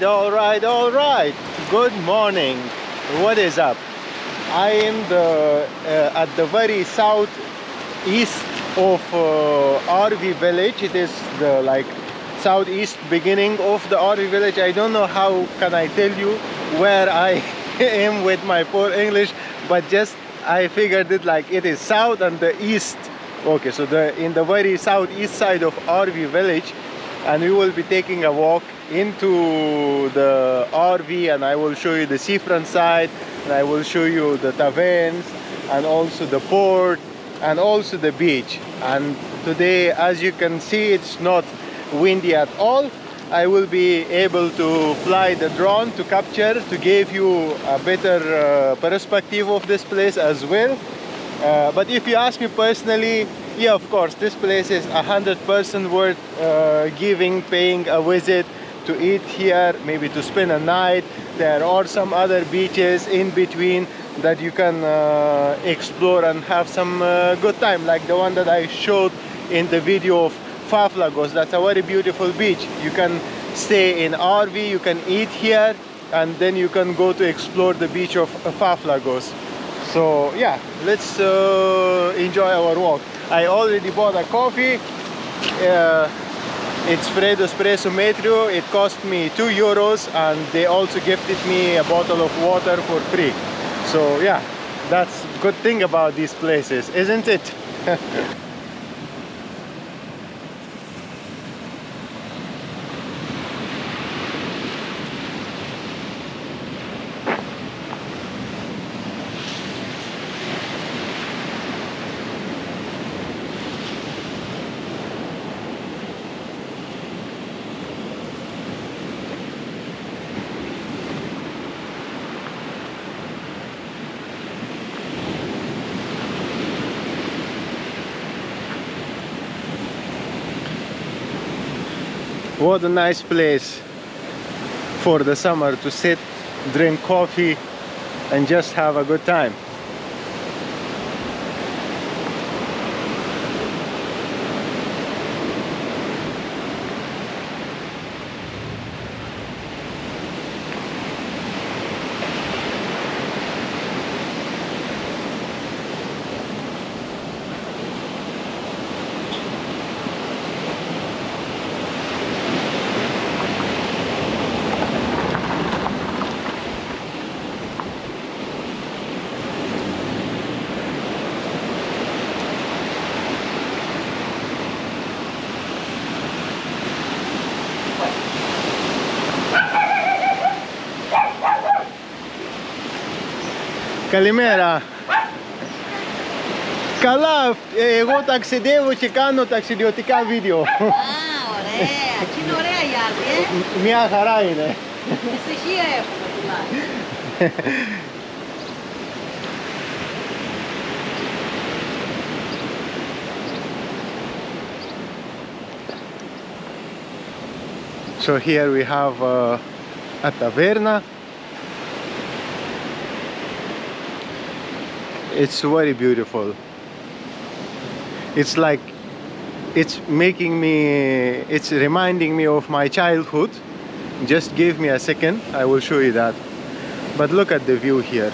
all right. Good morning. What is up? I am at the very southeast of Arvi village. It is the southeast beginning of the Arvi village. I don't know how can I tell you where I am with my poor English, but just I figured it like it is south and the east. Okay, so in the very southeast side of Arvi village, and we will be taking a walk into the RV, and I will show you the seafront side, and I will show you the taverns and also the port and also the beach. And today, as you can see, it's not windy at all. I will be able to fly the drone to capture, to give you a better perspective of this place as well. But if you ask me personally, yeah, of course, this place is 100% worth paying a visit, to eat here, maybe to spend a night. There are some other beaches in between that you can explore and have some good time, like the one that I showed in the video of Faflagos. That's a very beautiful beach. You can stay in RV, you can eat here, and then you can go to explore the beach of Faflagos. So yeah, let's enjoy our walk. I already bought a coffee. It's Freddo Espresso Metro. It cost me €2, and they also gifted me a bottle of water for free. So yeah, that's a good thing about these places, isn't it? What a nice place for the summer to sit, drink coffee, and just have a good time. Καλημέρα. Καλά, εγώ ταξιδεύω και κάνω ταξιδιωτικά βίντεο. Α, ωραία. Και είναι ωραία η Άρβη, Μια χαρά είναι. Ευτυχία έχουμε τουλάχιστον. So here we have a taverna. It's very beautiful. It's like it's reminding me of my childhood. Just give me a second, I will show you that. But look at the view here.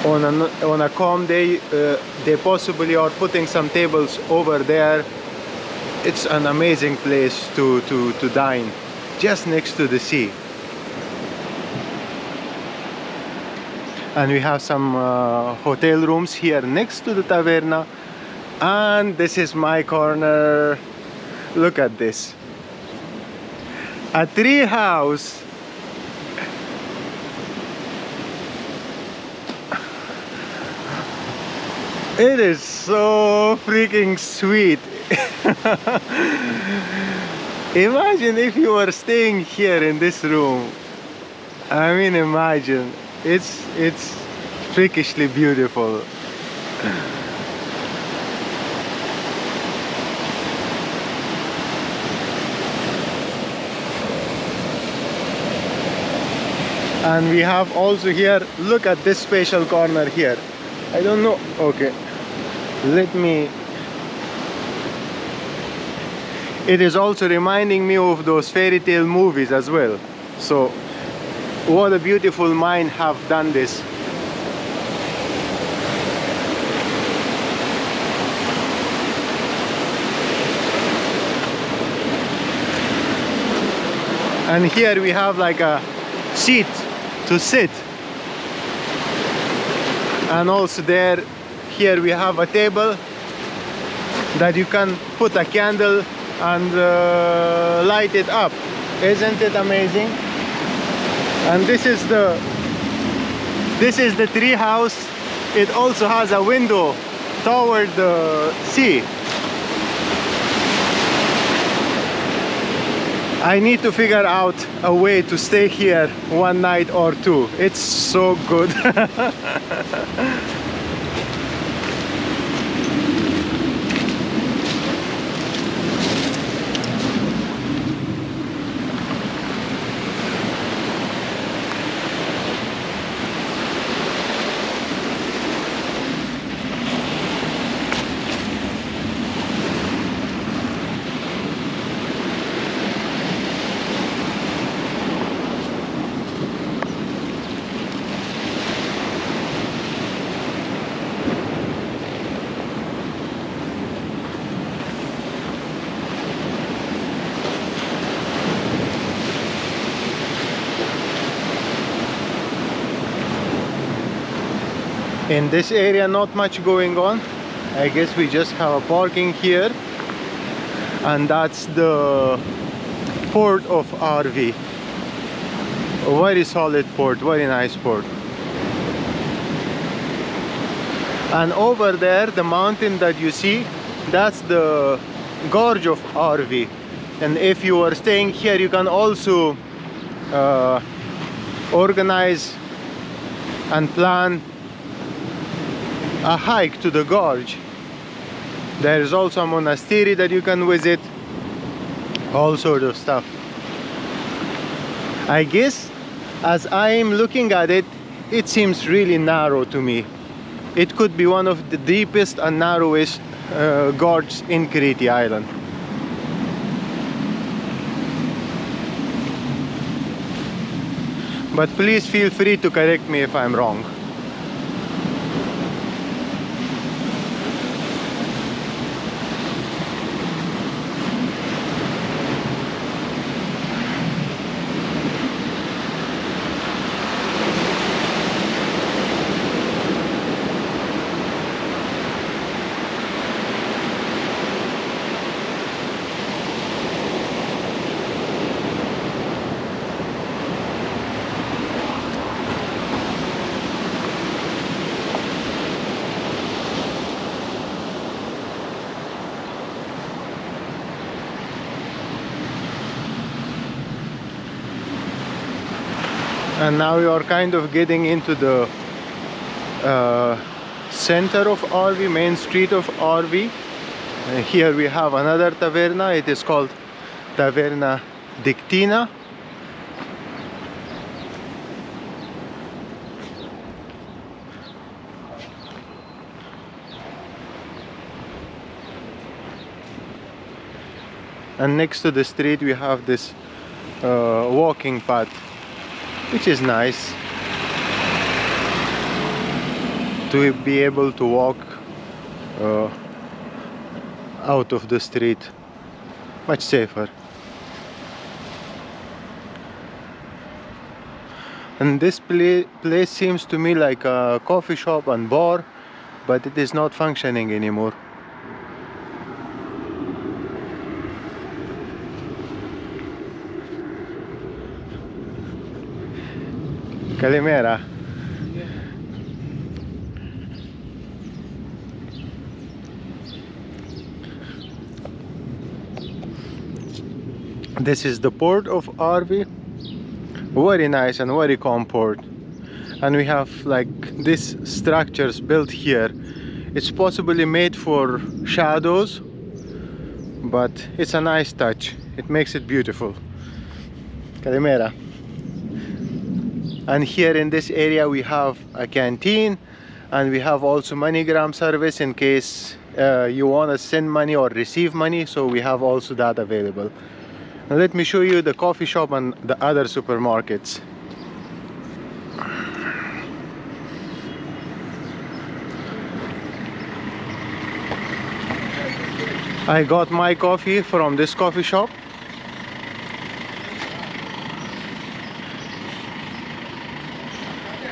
On a calm day, they possibly are putting some tables over there. It's an amazing place to dine, just next to the sea. And we have some hotel rooms here next to the taverna. And this is my corner. Look at this. A tree house. It is so freaking sweet. Imagine if you were staying here in this room. I mean, imagine. It's freakishly beautiful. And we have also here, look at this special corner here. I don't know, okay, let me It is also reminding me of those fairy tale movies as well. So what a beautiful mind have done this. And here we have like a seat to sit. And also here we have a table that you can put a candle and light it up. Isn't it amazing? And this is the tree house. It also has a window toward the sea. I need to figure out a way to stay here one night or two. It's so good. In this area not much going on. I guess we just have a parking here, and that's the port of Arvi. A very solid port, very nice port. And over there, the mountain that you see, that's the gorge of Arvi. And if you are staying here, you can also organize and plan a hike to the gorge. There is also a monastery that you can visit, all sorts of stuff. I guess as I'm looking at it, it seems really narrow to me. It could be one of the deepest and narrowest gorges in Crete Island. But please feel free to correct me if I'm wrong. And now we are kind of getting into the center of Arvi, main street of Arvi. And here we have another taverna. It is called Taverna Dictina. And next to the street we have this walking path, which is nice to be able to walk out of the street, much safer. And this place seems to me like a coffee shop and bar, but it is not functioning anymore. Kalimera. This is the port of Arvi. Very nice and very calm port. And we have like these structures built here. It's possibly made for shadows, but it's a nice touch. It makes it beautiful. Kalimera. And here in this area we have a canteen, and we have also MoneyGram service in case you want to send money or receive money, so we have also that available. Now let me show you the coffee shop and the other supermarkets. I got my coffee from this coffee shop.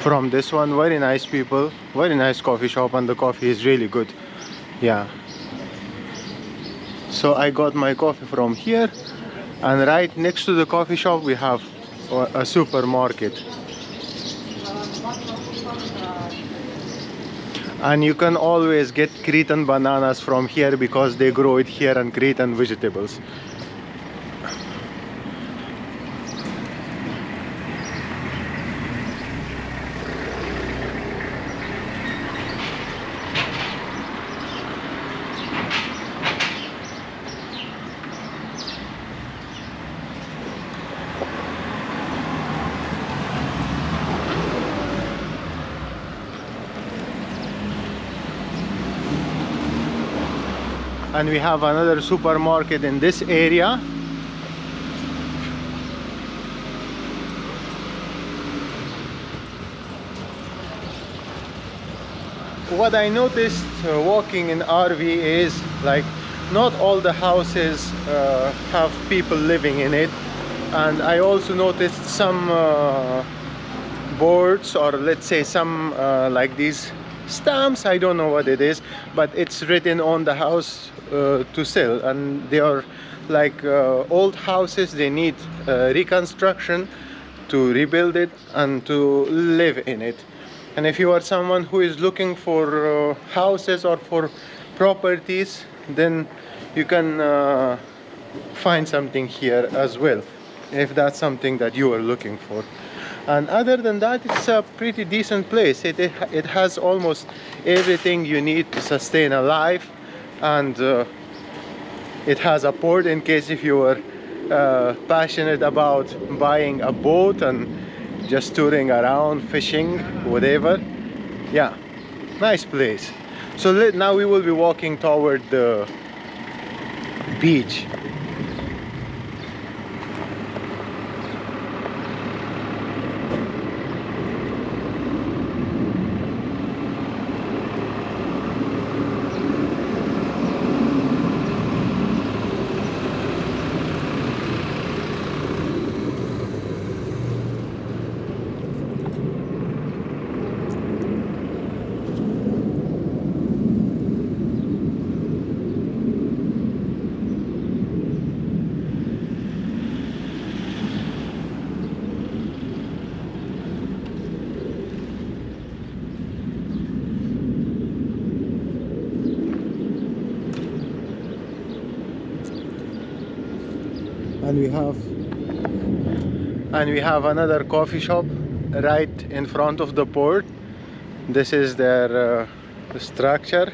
From this one, very nice people, very nice coffee shop, and the coffee is really good. Yeah. So I got my coffee from here, and right next to the coffee shop we have a supermarket. And you can always get Cretan bananas from here because they grow it here, and Cretan vegetables. And we have another supermarket in this area. What I noticed walking in Arvi is like not all the houses have people living in it, and I also noticed some boards, or let's say some like these stamps, I don't know what it is, but it's written on the house to sell, and they are like old houses. They need reconstruction to rebuild it and to live in it. And if you are someone who is looking for houses or for properties, then you can find something here as well, if that's something that you are looking for. And other than that, it's a pretty decent place. It has almost everything you need to sustain a life, and it has a port in case if you are passionate about buying a boat and just touring around, fishing, whatever. Yeah, nice place. So now we will be walking toward the beach. And we have another coffee shop right in front of the port. This is their structure.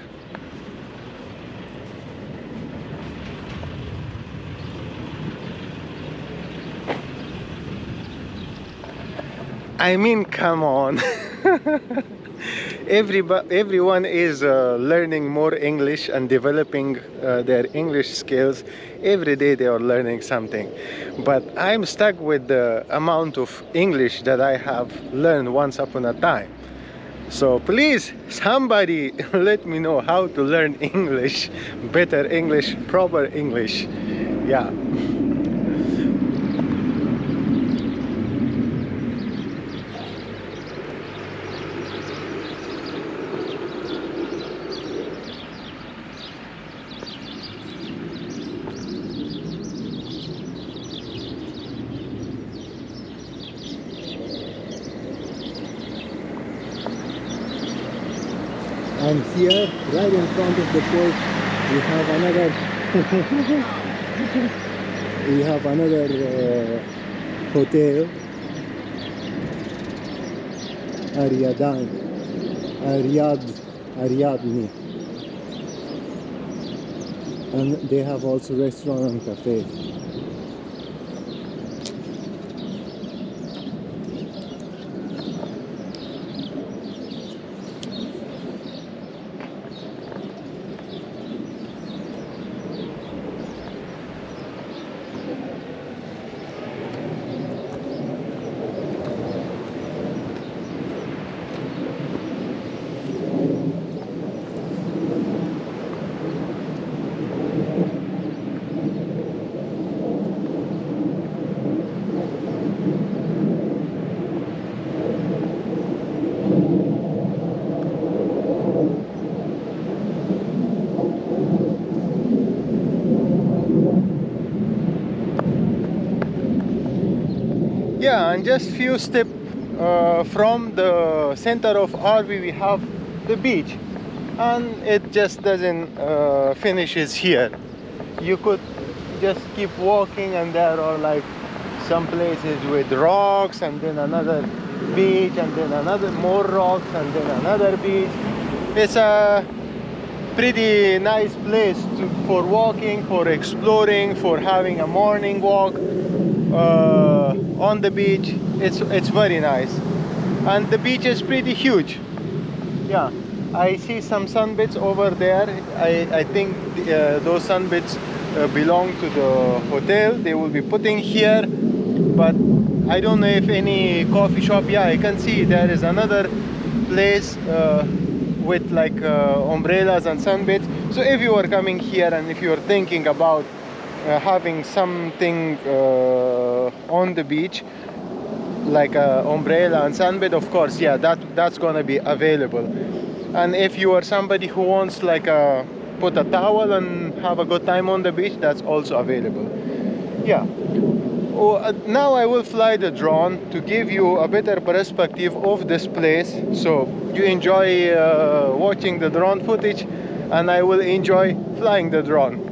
I mean, come on. Everyone is learning more English and developing their English skills. Every day they are learning something. But I'm stuck with the amount of English that I have learned once upon a time. So please, somebody let me know how to learn English, better English, proper English. Yeah. And here, right in front of the port, we have another hotel, Ariadne, and they have also restaurant and cafe. Yeah, and just few steps from the center of Arvi we have the beach, and it just doesn't finishes here. You could just keep walking, and there are like some places with rocks, and then another beach, and then another more rocks, and then another beach. It's a pretty nice place for walking, for exploring, for having a morning walk on the beach. It's very nice, and the beach is pretty huge. Yeah, I see some sunbeds over there. I think those sunbeds belong to the hotel. They will be putting here, but I don't know if any coffee shop. Yeah, I can see there is another place with like umbrellas and sunbeds. So if you are coming here and if you are thinking about having something on the beach like a umbrella and sunbed, of course, yeah, that's gonna be available. And if you are somebody who wants like put a towel and have a good time on the beach, that's also available. Yeah. Now I will fly the drone to give you a better perspective of this place, so you enjoy watching the drone footage, and I will enjoy flying the drone.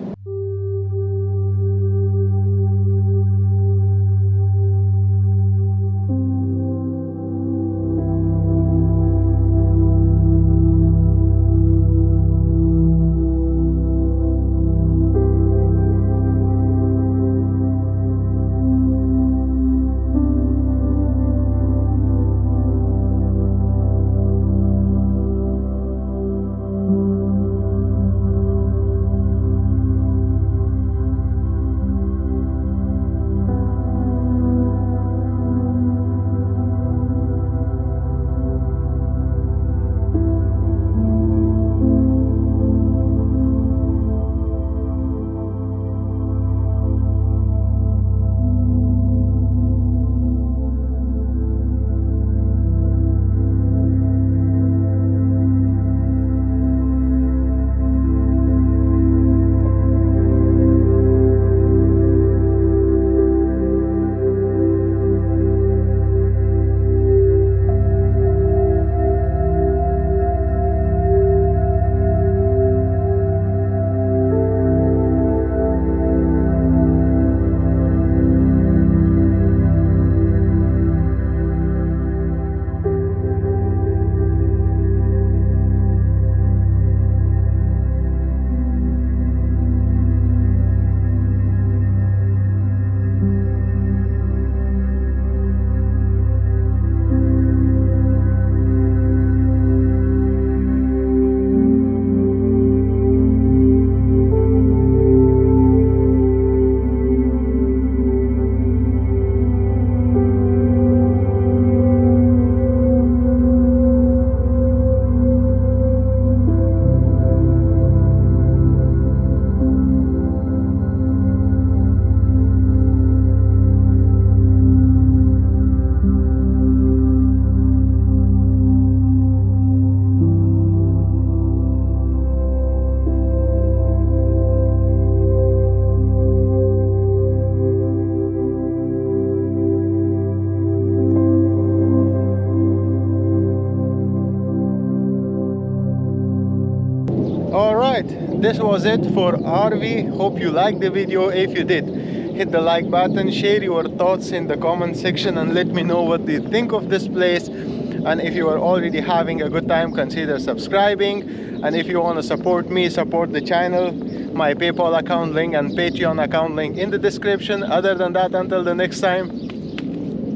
Alright, this was it for Arvi. Hope you liked the video. If you did, hit the like button, share your thoughts in the comment section, and let me know what you think of this place. And if you are already having a good time, consider subscribing. And if you want to support me, support the channel, my PayPal account link and Patreon account link in the description. Other than that, until the next time,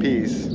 peace.